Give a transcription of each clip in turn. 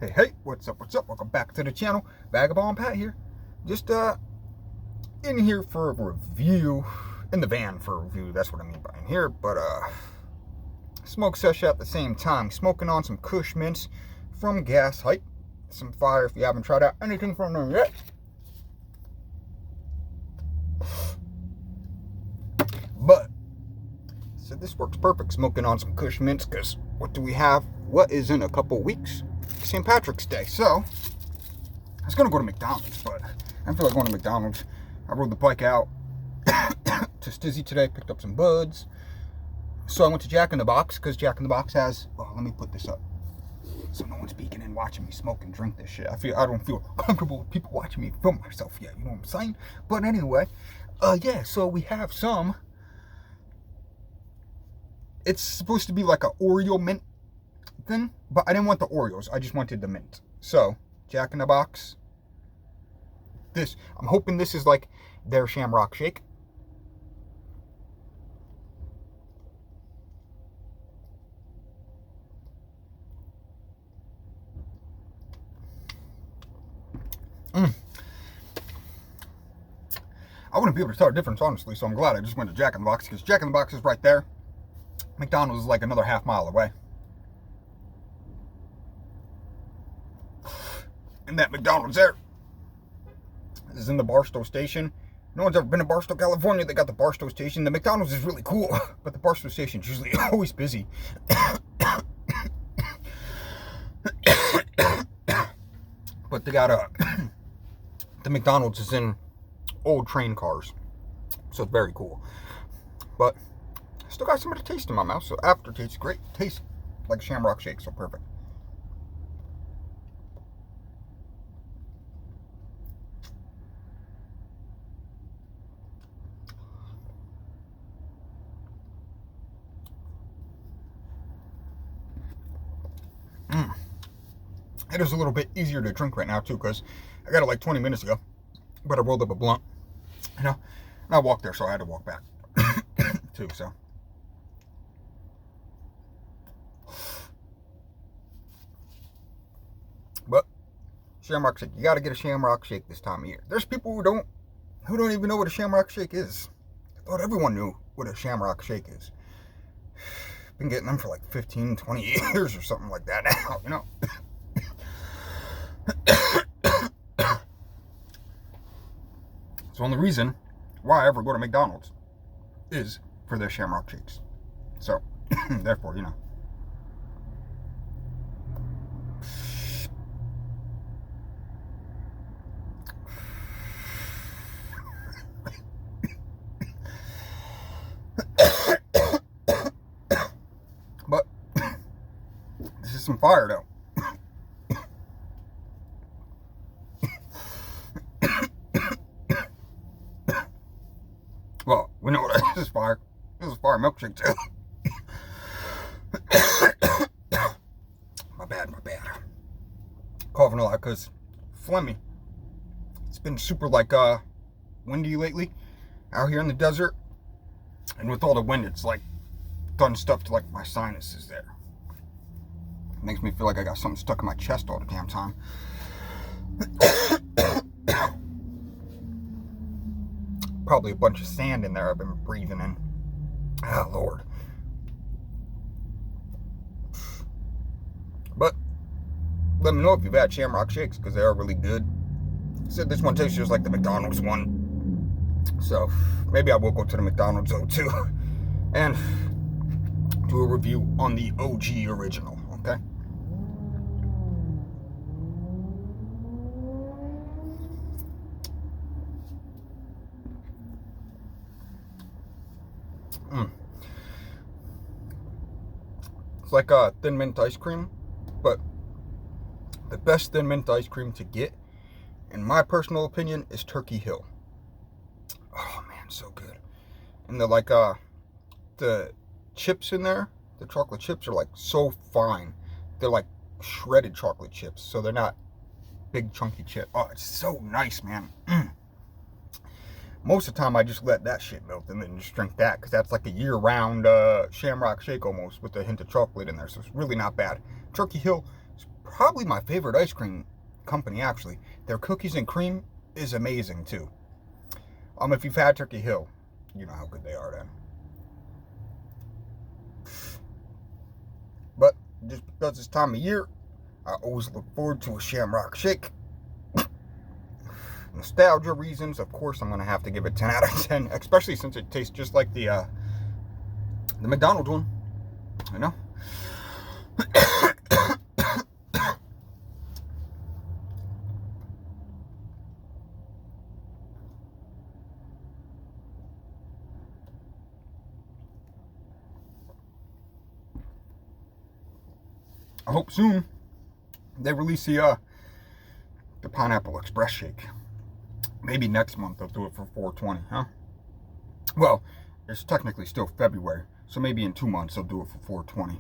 Hey, what's up, welcome back to the channel. Vagabond Pat here. Just in here for a review, in the van for a review, that's what I mean by in here, but smoke sesh at the same time, smoking on some Kush mints from Gas Hype. Some fire if you haven't tried out anything from them yet. But so this works perfect, smoking on some Kush mints, because what do we have? What is in a couple weeks? St. Patrick's Day. So I was gonna go to McDonald's, but I didn't feel like going to McDonald's. I rode the bike out to Stizzy today, picked up some buds. So I went to Jack in the Box, because Jack in the Box has, well, let me put this up so no one's peeking and watching me smoke and drink this shit. I don't feel comfortable with people watching me film myself yet, you know what I'm saying? But anyway, yeah, so we have some, it's supposed to be like an Oreo mint thing, but I didn't want the Oreos, I just wanted the mint. So Jack in the Box, this, I'm hoping this is like their Shamrock shake. I wouldn't be able to tell the difference, honestly, so I'm glad I just went to Jack in the Box, because Jack in the Box is right there. McDonald's is like another half mile away. And that McDonald's there is in the Barstow Station. No one's ever been to Barstow, California. They got the Barstow Station. The McDonald's is really cool, but the Barstow Station is usually always busy. But they got the McDonald's is in old train cars, so it's very cool. But still got some of the taste in my mouth, so aftertaste is great. Tastes like a Shamrock shake, so perfect. It is a little bit easier to drink right now too, because I got it like 20 minutes ago, but I rolled up a blunt, you know, and I walked there, so I had to walk back too. So but Shamrock shake, you got to get a Shamrock shake this time of year. There's people who don't even know what a Shamrock shake is. I thought everyone knew what a Shamrock shake is. Been getting them for like 15, 20 years or something like that now, you know. So the only reason why I ever go to McDonald's is for their Shamrock shakes. So, therefore, you know. But this is some fire though. Well, we know what this is fire. This is fire milkshake too. My bad. Coughing a lot because phlegmy. It's been super like windy lately out here in the desert. And with all the wind, it's like done stuff to like my sinuses there. It makes me feel like I got something stuck in my chest all the damn time. Probably a bunch of sand in there I've been breathing in. Oh, Lord. But let me know if you've had Shamrock shakes, because they are really good. I said this one tastes just like the McDonald's one. So maybe I will go to the McDonald's though too and do a review on the OG original, okay? It's like a thin mint ice cream, but the best thin mint ice cream to get, in my personal opinion, is Turkey Hill. Oh man, so good. And the chips in there, the chocolate chips are like so fine. They're like shredded chocolate chips, so they're not big chunky chips. Oh, it's so nice, man. Most of the time, I just let that shit melt and then just drink that, because that's like a year-round Shamrock shake almost, with a hint of chocolate in there, so it's really not bad. Turkey Hill is probably my favorite ice cream company, actually. Their cookies and cream is amazing, too. If you've had Turkey Hill, you know how good they are then. But just because it's time of year, I always look forward to a Shamrock shake. Nostalgia reasons, of course, I'm going to have to give it 10 out of 10, especially since it tastes just like the McDonald's one, you know? I hope soon they release the Pineapple Express shake. Maybe next month they'll do it for $4.20, huh? Well, it's technically still February, so maybe in 2 months they'll do it for $4.20.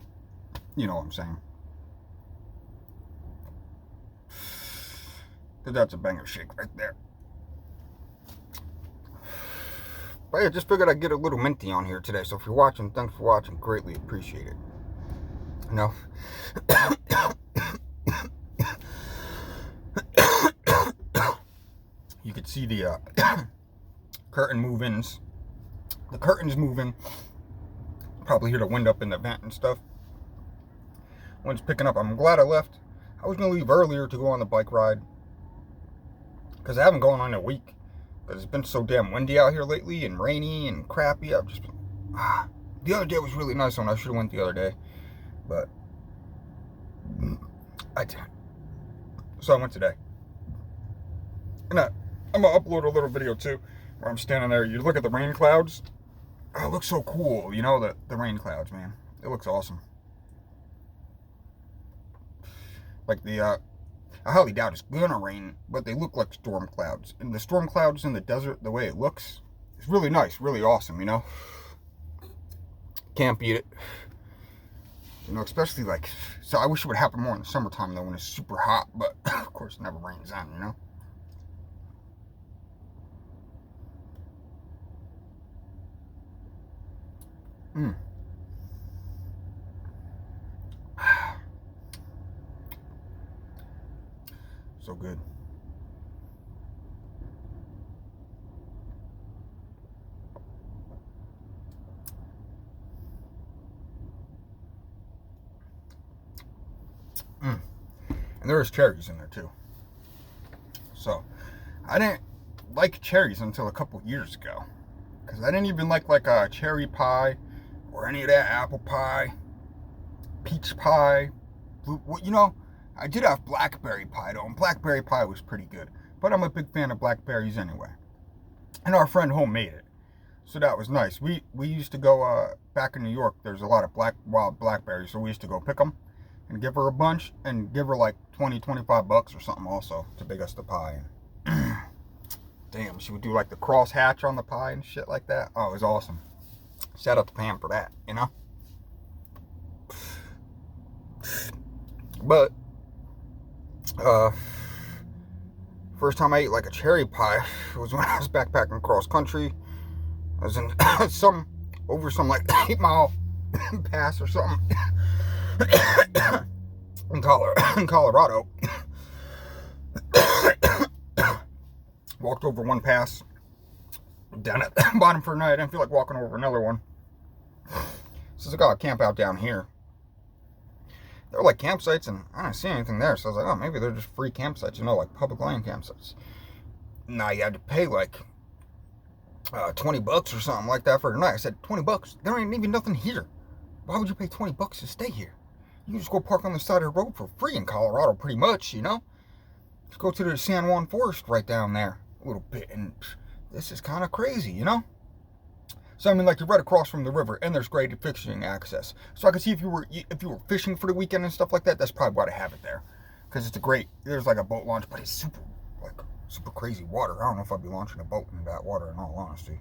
You know what I'm saying? That's a banger shake right there. But yeah, just figured I'd get a little minty on here today. So if you're watching, thanks for watching. Greatly appreciate it. You know? You could see the curtain move-ins. The curtains moving. Probably hear the wind up in the vent and stuff. Wind's picking up. I'm glad I left. I was going to leave earlier to go on the bike ride, because I haven't gone on in a week. Because it's been so damn windy out here lately and rainy and crappy. I've just been... The other day was really nice one. I should have went the other day. But I didn't. So I went today. And I'm going to upload a little video too, where I'm standing there. You look at the rain clouds. Oh, it looks so cool. You know, the rain clouds, man. It looks awesome. Like I highly doubt it's going to rain, but they look like storm clouds. And the storm clouds in the desert, the way it looks, it's really nice, really awesome, you know? Can't beat it. You know, especially like, so I wish it would happen more in the summertime though, when it's super hot, but of course it never rains then, you know? So good. And there's cherries in there too. So I didn't like cherries until a couple years ago, because I didn't even like a cherry pie or any of that apple pie, peach pie, you know. I did have blackberry pie though, and blackberry pie was pretty good. But I'm a big fan of blackberries anyway. And our friend home made it, so that was nice. We used to go back in New York. There's a lot of wild blackberries, so we used to go pick them and give her a bunch and give her like 20-25 bucks or something also to bake us the pie. Damn, she would do like the cross hatch on the pie and shit like that. Oh, it was awesome. Shout out to Pam for that, you know. But first time I ate like a cherry pie was when I was backpacking cross country. I was in over some like 8-mile pass or something in Colorado. Walked over one pass, down at the bottom for a night. I didn't feel like walking over another one. So I was like, oh, I'll camp out down here. There were like campsites, and I didn't see anything there. So I was like, oh, maybe they're just free campsites, you know, like public land campsites. Nah, you had to pay like 20 bucks or something like that for a night. I said, 20 bucks? There ain't even nothing here. Why would you pay 20 bucks to stay here? You can just go park on the side of the road for free in Colorado, pretty much, you know? Just go to the San Juan Forest right down there a little bit, and this is kind of crazy, you know? So I mean, like, you're right across from the river, and there's great fishing access. So I could see if you were fishing for the weekend and stuff like that, that's probably why they have it there, because there's like a boat launch, but it's super crazy water. I don't know if I'd be launching a boat in that water, in all honesty.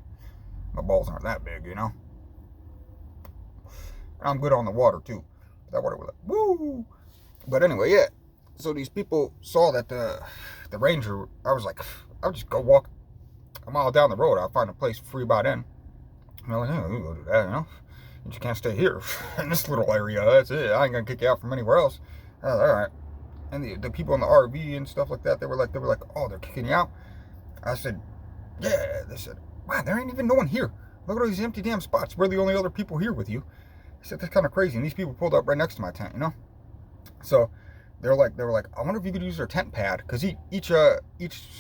My balls aren't that big, you know. And I'm good on the water too. That water was like, woo. But anyway, yeah. So these people saw that the ranger. I was like, I'll just go walk a mile down the road. I'll find a place free by then. And I'm like, yeah, we go do that, you know. You just can't stay here in this little area. That's it. I ain't gonna kick you out from anywhere else. I was like, all right. And the people in the RV and stuff like that, they were like, oh, they're kicking you out. I said, yeah. They said, wow, there ain't even no one here. Look at all these empty damn spots. We're the only other people here with you. I said, that's kind of crazy. And these people pulled up right next to my tent, you know? So they were like, I wonder if you could use their tent pad, because each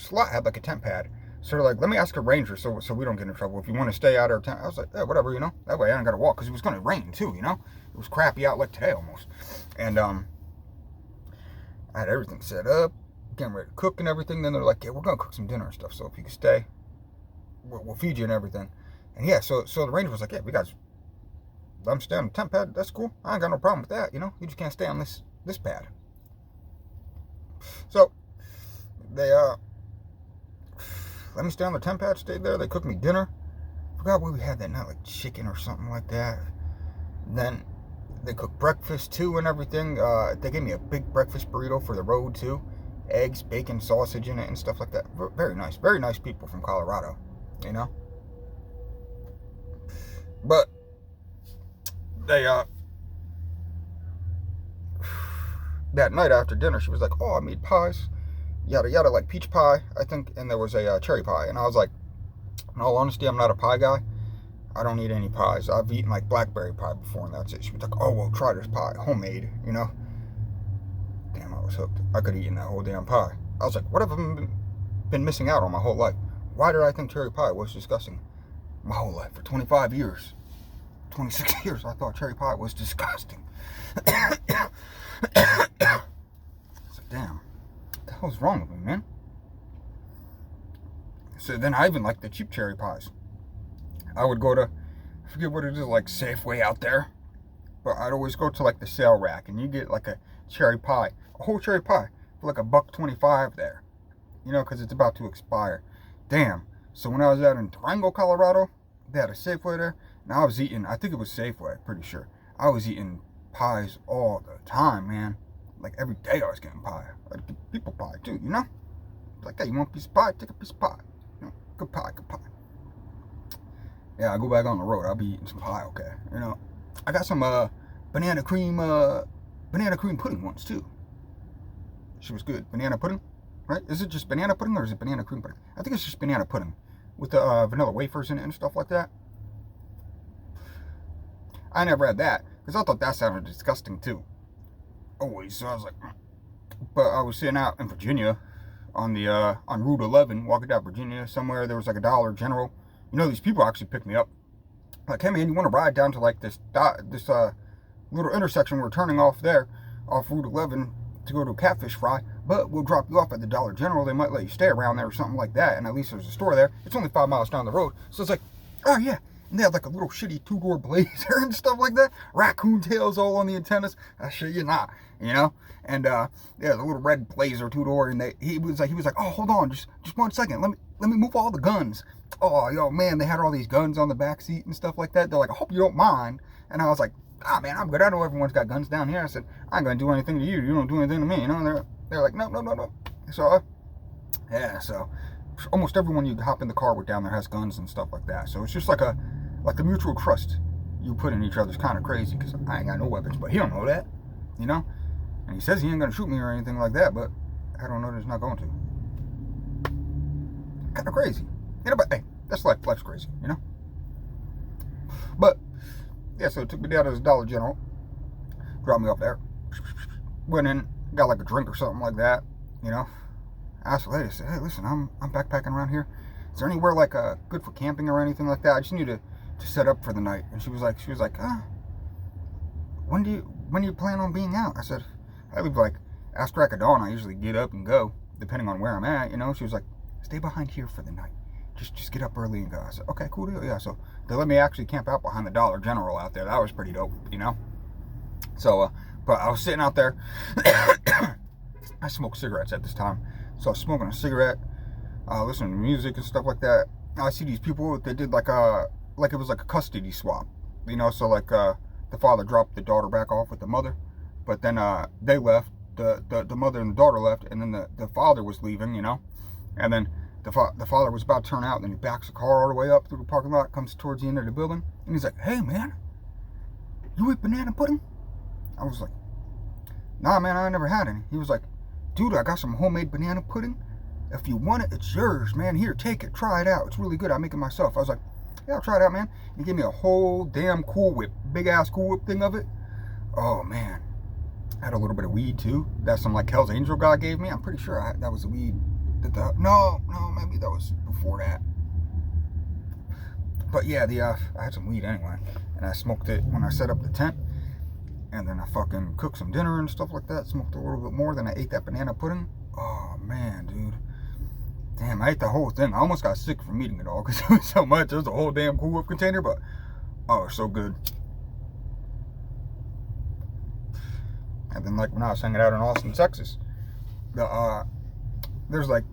slot had like a tent pad. So they're like, let me ask a ranger so we don't get in trouble. If you want to stay out of our tent, I was like, yeah, whatever, you know. That way I don't got to walk, because it was going to rain too, you know. It was crappy out like today almost. And I had everything set up, getting ready to cook and everything. Then they're like, yeah, we're going to cook some dinner and stuff. So if you can stay, we'll feed you and everything. And yeah, so the ranger was like, yeah, we got let them stay on the tent pad. That's cool. I ain't got no problem with that, you know. You just can't stay on this pad. So they let me stay on the tent pad, stayed there. They cooked me dinner. Forgot what we had that night, like chicken or something like that. And then they cooked breakfast too and everything. They gave me a big breakfast burrito for the road too. Eggs, bacon, sausage in it and stuff like that. Very nice people from Colorado, you know. But they that night after dinner, she was like, oh, I made pies, yada yada, like peach pie, I think, and there was a cherry pie. And I was like, in all honesty, I'm not a pie guy. I don't eat any pies. I've eaten like blackberry pie before, and that's it. She was like, oh, well, try this pie, homemade, you know. Damn, I was hooked. I could have eaten that whole damn pie. I was like, what have I been missing out on my whole life? Why did I think cherry pie was disgusting? My whole life, for 25 years, 26 years, I thought cherry pie was disgusting. So damn, what the hell's wrong with me, man? So then I even like the cheap cherry pies. I would go to, I forget what it is, like Safeway out there, but I'd always go to like the sale rack, and you get like a cherry pie, a whole cherry pie for like $1.25 there, you know, because it's about to expire. Damn. So when I was out in Durango, Colorado, they had a Safeway there, and I was eating, I think it was Safeway, pretty sure. I was eating pies all the time, man. Like every day I was getting pie. I'd get people pie too, you know? Like, hey, you want a piece of pie? Take a piece of pie. You know, good pie, good pie. Yeah, I go back on the road, I'll be eating some pie, okay? You know, I got some banana cream pudding once too. She was good. Banana pudding, right? Is it just banana pudding or is it banana cream pudding? I think it's just banana pudding with the vanilla wafers in it and stuff like that. I never had that because I thought that sounded disgusting too. Always. So I was like, but I was sitting out in Virginia on the on Route 11, walking down Virginia somewhere. There was like a Dollar General. You know, these people actually picked me up. Like, hey man, you want to ride down to like this little intersection? We're turning off there, off Route 11 to go to a catfish fry, but we'll drop you off at the Dollar General. They might let you stay around there or something like that, and at least there's a store there. It's only 5 miles down the road. So it's like, oh yeah. And they had like a little shitty 2-door Blazer and stuff like that. Raccoon tails all on the antennas. I shit you not, you know. And yeah, the little red Blazer 2-door, and he was like, oh, hold on, just 1 second. Let me move all the guns. Oh, yo, man, they had all these guns on the back seat and stuff like that. They're like, I hope you don't mind. And I was like, ah, man, I'm good. I know everyone's got guns down here. I said, I ain't gonna do anything to you. You don't do anything to me, you know. And they're like, no. So yeah, so almost everyone you hop in the car with down there has guns and stuff like that. So it's just like the mutual trust you put in each other is kind of crazy, because I ain't got no weapons, but he don't know that, you know. And he says he ain't gonna shoot me or anything like that, but I don't know that he's not going to. Kind of crazy, you know. But hey, that's life. Life's crazy, you know. But yeah, so it took me down to this Dollar General, dropped me off there, went in, got like a drink or something like that, you know. I asked the lady, I said, hey, listen, I'm backpacking around here. Is there anywhere like good for camping or anything like that? I just need to set up for the night. And she was like, when do you plan on being out? I said, I leave like after crack of dawn. I usually get up and go, depending on where I'm at, you know. She was like, stay behind here for the night. Just get up early and go. I said, okay, cool deal. Yeah, so they let me actually camp out behind the Dollar General out there. That was pretty dope, you know. So, but I was sitting out there. I smoked cigarettes at this time, so I was smoking a cigarette, listening to music and stuff like that. I see these people. They did like it was like a custody swap, you know. So like the father dropped the daughter back off with the mother, but then they left. The mother and the daughter left, and then the father was leaving, you know, and then the father was about to turn out, and then he backs the car all the way up through the parking lot, comes towards the end of the building, and he's like, hey man, you eat banana pudding? I was like, nah man, I never had any. He was like, dude, I got some homemade banana pudding. If you want it, it's yours, man. Here, take it. Try it out. It's really good. I make it myself. I was like, yeah, I'll try it out, man. He gave me a whole damn Cool Whip, big-ass Cool Whip thing of it. Oh, man. I had a little bit of weed, too. That's some, like, Hell's Angel guy gave me. I'm pretty sure that was the weed. No, maybe that was before that. But, yeah, I had some weed anyway. And I smoked it when I set up the tent. And then I fucking cooked some dinner and stuff like that. Smoked a little bit more. Then I ate that banana pudding. Oh, man, dude. Damn, I ate the whole thing. I almost got sick from eating it all because it was so much. There was a whole damn Cool Whip container, but oh, it's so good. And then, like, when I was hanging out in Austin, Texas, there's like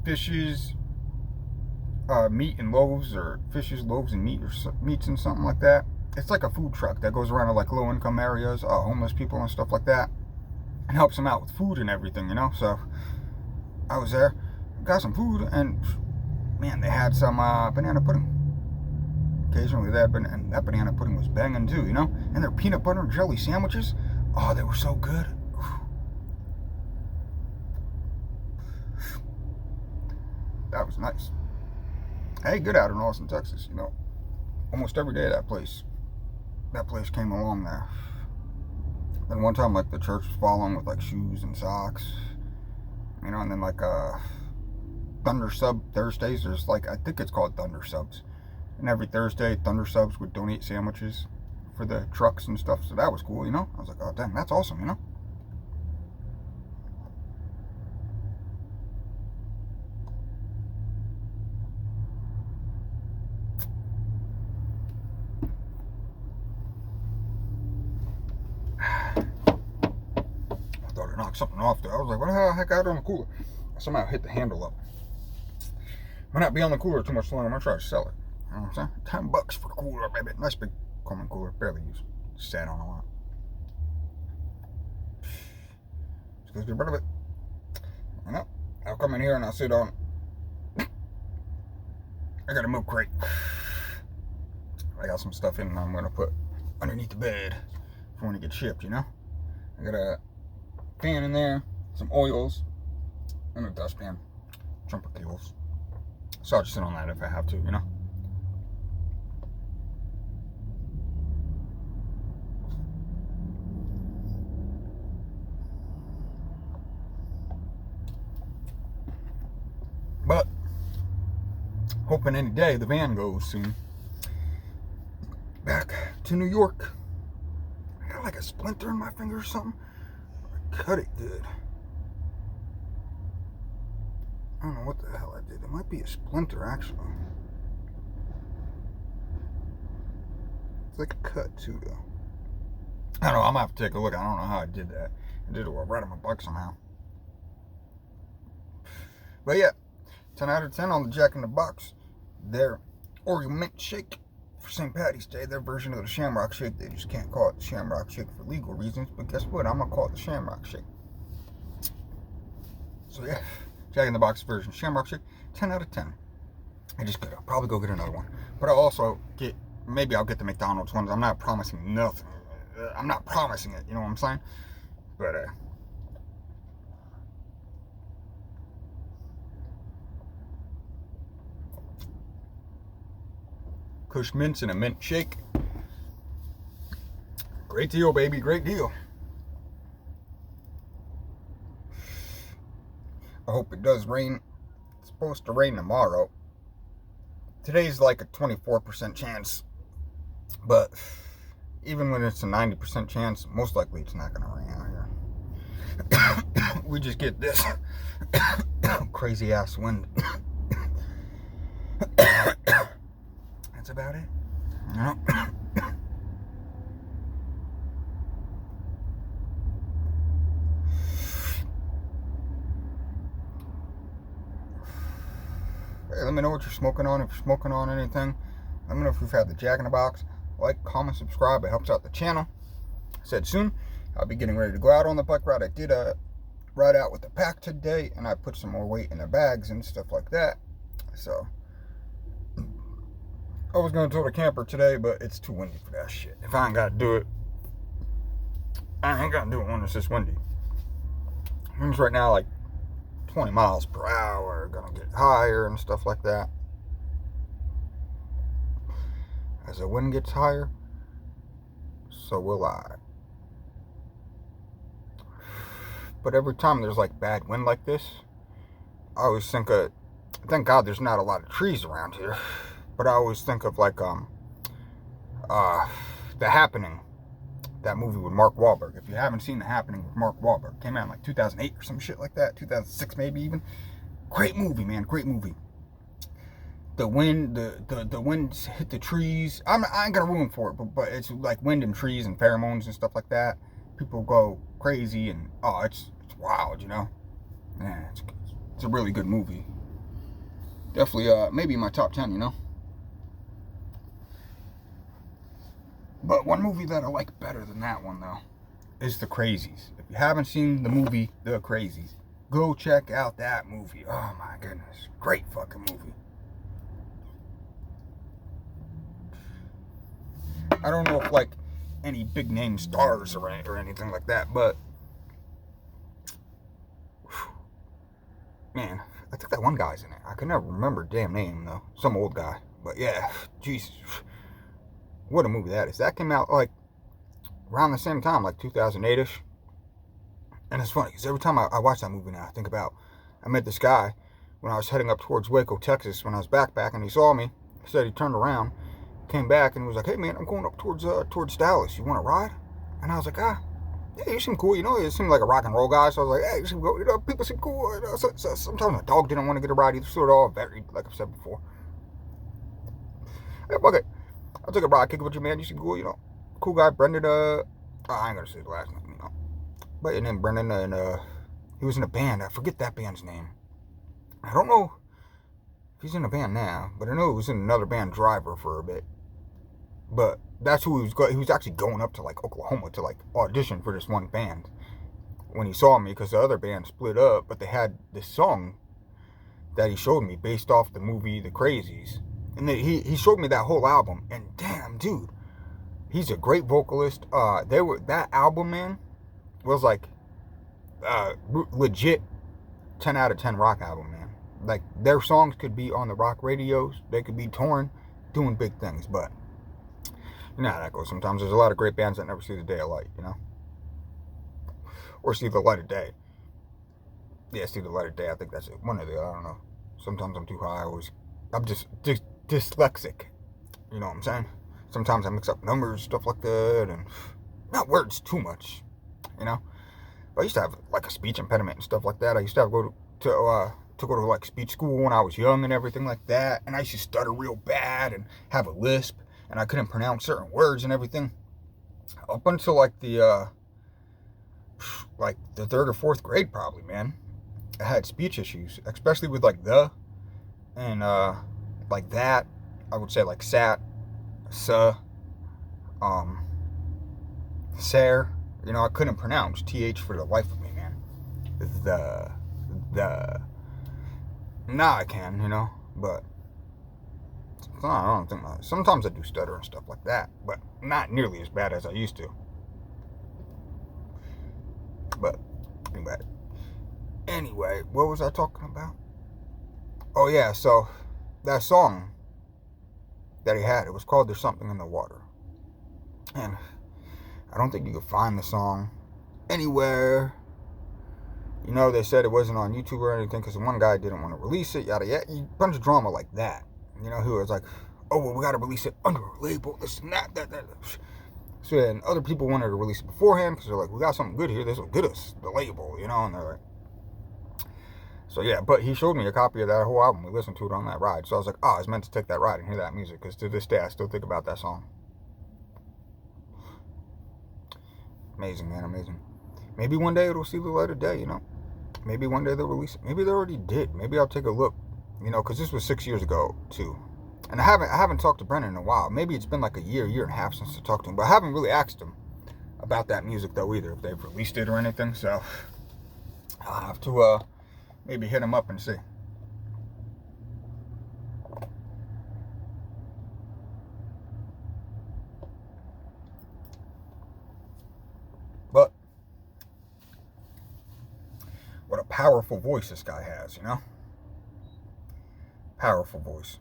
Fish's meat and loaves, or Fish's loaves and meat, or meats and something like that. It's like a food truck that goes around to like low income areas, homeless people and stuff like that, and helps them out with food and everything, you know. So I was there, got some food, and man, they had some banana pudding. Occasionally that banana pudding was banging too, you know. And their peanut butter and jelly sandwiches, oh, they were so good. That was nice. I ate good out in Austin, Texas, you know. Almost every day that place came along there. Then one time, like, the church was following with like shoes and socks, you know. And then like Thunder Sub Thursdays, there's like, I think it's called Thunder Subs, and every Thursday Thunder Subs would donate sandwiches for the trucks and stuff. So that was cool, you know. I was like, oh damn, that's awesome, you know. Knock something off there. I was like, what the heck out on the cooler? I somehow hit the handle up. Might not be on the cooler too much longer. I'm gonna try to sell it. You know what I'm saying? $10 for the cooler, baby. Nice big Coleman cooler, barely used. Sat on a lot. Just goes get rid of it. I know. I'll come in here and I'll sit on. I got a milk crate. I got some stuff in and I'm gonna put underneath the bed for when it gets shipped, you know? I got a pan in there, some oils, and a dustpan, trumpet cables. So I'll just sit on that if I have to, you know. But hoping any day the van goes soon. Back to New York. I got like a splinter in my finger or something. Cut it good. I don't know what the hell I did. It might be a splinter, actually. It's like a cut, too, though. I don't know. I'm gonna have to take a look. I don't know how I did that. I did it right on my butt somehow. But yeah, 10 out of 10 on the Jack in the Box. Their Oreo mint shake for St. Patty's Day. Their version of the Shamrock shake. They just can't call it the Shamrock shake for legal reasons. But guess what? I'm gonna call it the Shamrock shake. So yeah, Jack in the Box version Shamrock shake. 10 out of 10. I just gotta probably go get another one. But I'll also get, maybe I'll get the McDonald's ones. I'm not promising nothing. I'm not promising it. You know what I'm saying? But Kush mints and a mint shake. Great deal, baby. Great deal. I hope it does rain. It's supposed to rain tomorrow. Today's like a 24% chance. But even when it's a 90% chance, most likely it's not going to rain out here. We just get this crazy ass wind. That's about it. No. Hey, let me know what you're smoking on. If you're smoking on anything, let me know if you've had the Jack in the Box. Like, comment, subscribe. It helps out the channel. I said soon I'll be getting ready to go out on the bike ride. I did ride out with the pack today, and I put some more weight in the bags and stuff like that. So I was going to tow the camper today, but it's too windy for that shit. If I ain't got to do it, I ain't got to do it when it's this windy. Wind's right now like 20 miles per hour, gonna get higher and stuff like that. As the wind gets higher, so will I. But every time there's like bad wind like this, I always think of, thank God there's not a lot of trees around here, but I always think of like The Happening, that movie with Mark Wahlberg. If you haven't seen The Happening with Mark Wahlberg, came out in like 2008 or some shit like that, 2006 maybe even. Great movie, man, great movie. The wind, the winds hit the trees. I ain't gonna ruin for it, but it's like wind and trees and pheromones and stuff like that. People go crazy and it's wild, you know. Yeah, it's a really good movie. Definitely, maybe in my top 10, you know. But one movie that I like better than that one though is The Crazies. If you haven't seen the movie The Crazies, go check out that movie. Oh my goodness, great fucking movie. I don't know if like any big name stars or anything like that, but man, I think that one guy's in it. I can never remember the damn name though. Some old guy. But yeah, Jesus. What a movie that is. That came out like around the same time, like 2008-ish. And it's funny, because every time I watch that movie now, I think about, I met this guy when I was heading up towards Waco, Texas, when I was backpacking. He saw me, said he turned around, came back, and was like, hey man, I'm going up towards Dallas. You want to ride? And I was like, yeah, you seem cool, you know. He seemed like a rock and roll guy, so I was like, hey, you seem cool, you know, people seem cool. You know, so sometimes my dog didn't want to get a ride either, sort of all very, like I've said before. Hey, fuck it. I'll take a ride, kick it with you, man. You seem cool, you know. Cool guy, Brendan, I ain't gonna say the last name, you know. But and then Brendan, and he was in a band. I forget that band's name. I don't know if he's in a band now, but I know he was in another band, Driver, for a bit. But that's who he was going. He was actually going up to like Oklahoma to like audition for this one band when he saw me, because the other band split up, but they had this song that he showed me based off the movie The Crazies. And he showed me that whole album, and damn, dude, he's a great vocalist. That album, man, was like legit 10 out of 10 rock album, man. Like, their songs could be on the rock radios, they could be touring, doing big things, but you know how that goes sometimes. There's a lot of great bands that never see the day of light, you know, or see the light of day. Yeah, see the light of day. I think that's it. One of the, I don't know. Sometimes I'm too high. I'm just dyslexic. You know what I'm saying? Sometimes I mix up numbers, stuff like that, and not words too much, you know. But I used to have like a speech impediment and stuff like that. I used to have to go to like speech school when I was young and everything like that. And I used to stutter real bad and have a lisp, and I couldn't pronounce certain words and everything. Up until like the third or fourth grade, probably, man. I had speech issues, especially with like the and like that. I would say like sat, sare. You know, I couldn't pronounce th for the life of me, man. The now I can, you know, but I don't think sometimes I do stutter and stuff like that, but not nearly as bad as I used to. But anyway, what was I talking about? Oh yeah, so that song that he had, it was called There's Something in the Water. And I don't think you could find the song anywhere. You know, they said it wasn't on YouTube or anything because one guy didn't want to release it, yada yada. A bunch of drama like that. You know, who was like, oh, well, we got to release it under a label, this and that. So then other people wanted to release it beforehand because they're like, we got something good here, this will get us the label, you know, and they're like, so yeah, but he showed me a copy of that whole album. We listened to it on that ride. So I was like, oh, I was meant to take that ride and hear that music, because to this day I still think about that song. Amazing, man, amazing. Maybe one day it'll see the light of day, you know. Maybe one day they'll release it. Maybe they already did. Maybe I'll take a look, you know, because this was 6 years ago too. And I haven't talked to Brennan in a while. Maybe it's been like a year and a half since I talked to him. But I haven't really asked him about that music though either, if they've released it or anything. So I'll have to maybe hit him up and see. But powerful voice this guy has, you know? Powerful voice.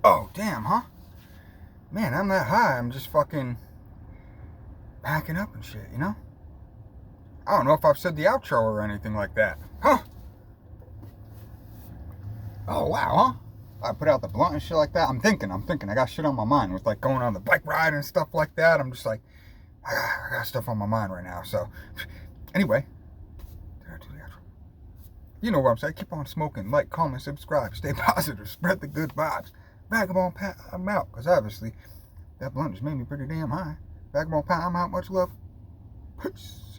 Oh, damn, huh? Man, I'm that high. I'm just fucking backing up and shit, you know? I don't know if I've said the outro or anything like that. Huh? Oh, wow, huh? I put out the blunt and shit like that. I'm thinking. I got shit on my mind with like going on the bike ride and stuff like that. I'm just like, I got stuff on my mind right now. So, anyway. Did I do the outro? You know what I'm saying. Keep on smoking. Like, comment, subscribe. Stay positive. Spread the good vibes. Vagabond Pat, I'm out. Because obviously, that blunt just made me pretty damn high. Vagabond Pat, I'm out. Much love. Peace.